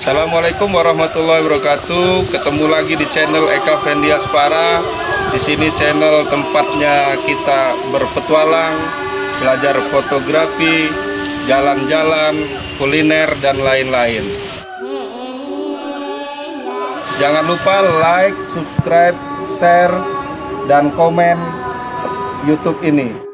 Assalamualaikum warahmatullahi wabarakatuh. Ketemu lagi di channel Eka Fendiaspara. Di sini channel tempatnya kita berpetualang, belajar fotografi, jalan-jalan, kuliner dan lain-lain. Jangan lupa like, subscribe, share, dan komen YouTube ini.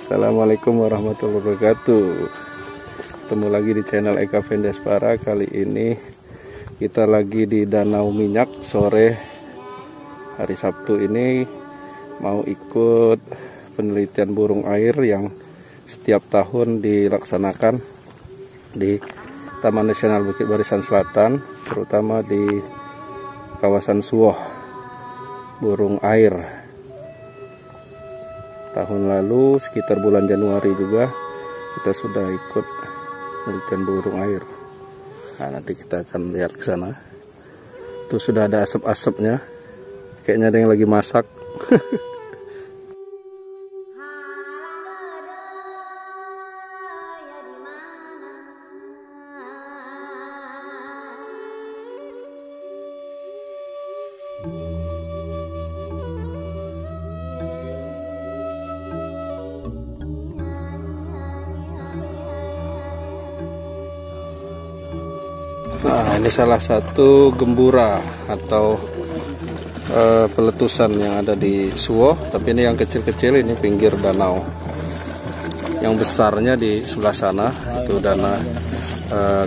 Assalamualaikum warahmatullahi wabarakatuh. Ketemu lagi di channel Eka Fendiaspara. Kali ini kita lagi di Danau Minyak. Sore hari Sabtu ini mau ikut penelitian burung air yang setiap tahun dilaksanakan di Taman Nasional Bukit Barisan Selatan, terutama di kawasan Suwoh burung air. Tahun lalu sekitar bulan Januari juga kita sudah ikut penelitian burung air. Nah, nanti kita akan lihat ke sana. Tuh sudah ada asap-asapnya. Kayaknya ada yang lagi masak. Nah, ini salah satu gembura atau peletusan yang ada di Suwoh, tapi ini yang kecil-kecil, ini pinggir danau. Yang besarnya di sebelah sana, itu Danau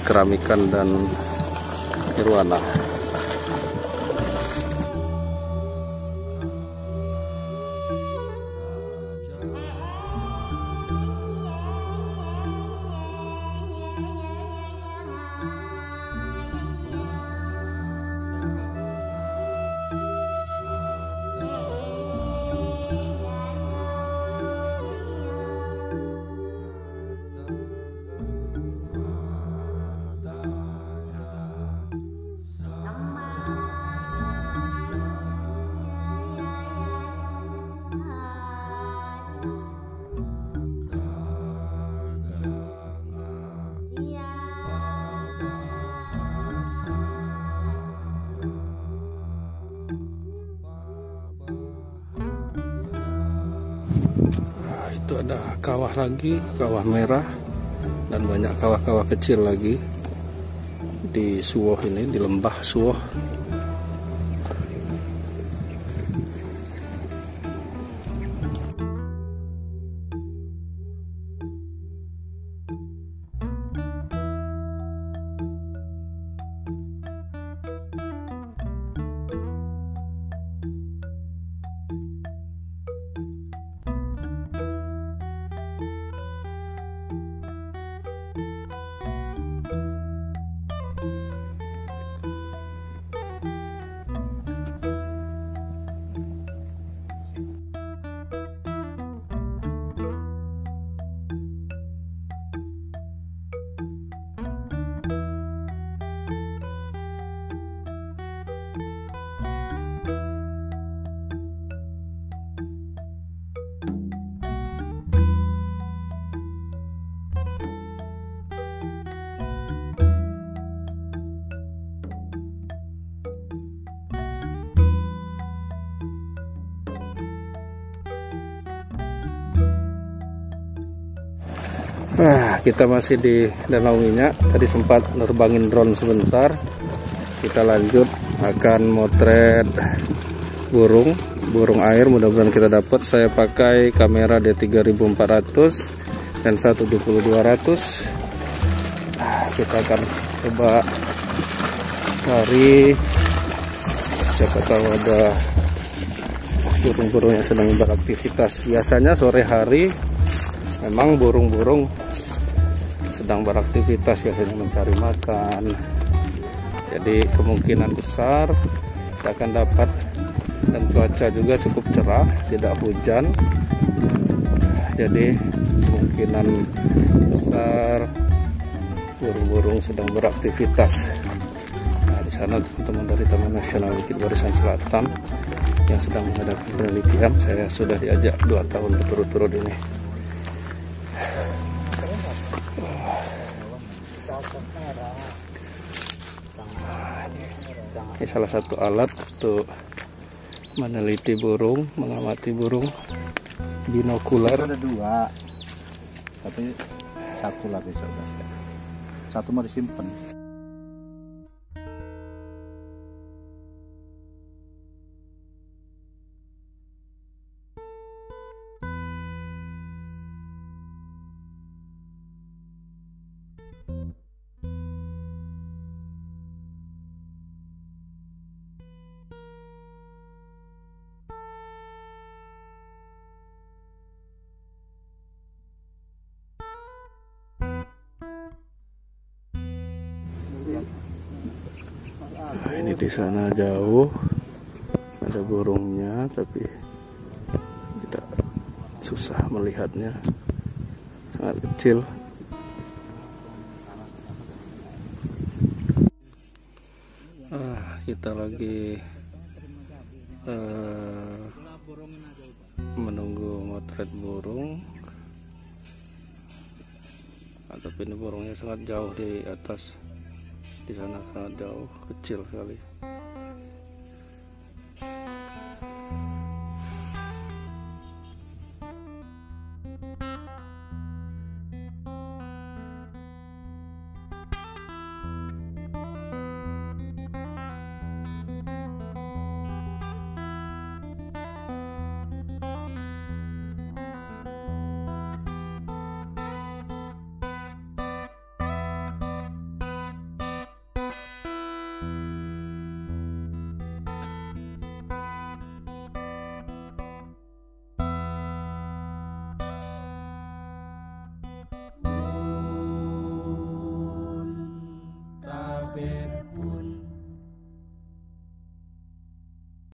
Keramikan dan Nirwana. Itu ada kawah lagi, kawah merah, dan banyak kawah-kawah kecil lagi di Suwoh ini, di lembah Suwoh. Nah, kita masih di Danau Minyak. Tadi sempat nerbangin drone sebentar. Kita lanjut akan motret burung air. Mudah-mudahan kita dapat. Saya pakai kamera D3400 dan 12200. Nah, kita akan coba cari, siapa tahu ada burung-burung yang sedang beraktivitas. Biasanya sore hari memang burung-burung sedang beraktivitas, biasanya mencari makan. Jadi kemungkinan besar kita akan dapat dan cuaca juga cukup cerah, tidak hujan, jadi kemungkinan besar burung-burung sedang beraktivitas. Nah, di sana teman-teman dari Taman Nasional Bukit Barisan Selatan yang sedang mengadakan penelitian. Saya sudah diajak 2 tahun berturut-turut ini. Ini salah satu alat untuk meneliti burung, mengamati burung, binokular. Ada 2, tapi 1 lah besok. 1 mau disimpan. Nah, ini di sana jauh ada burungnya, tapi tidak susah melihatnya, sangat kecil. Kita lagi menunggu motret burung, tapi ini burungnya sangat jauh di atas. Di sana sangat jauh, kecil sekali.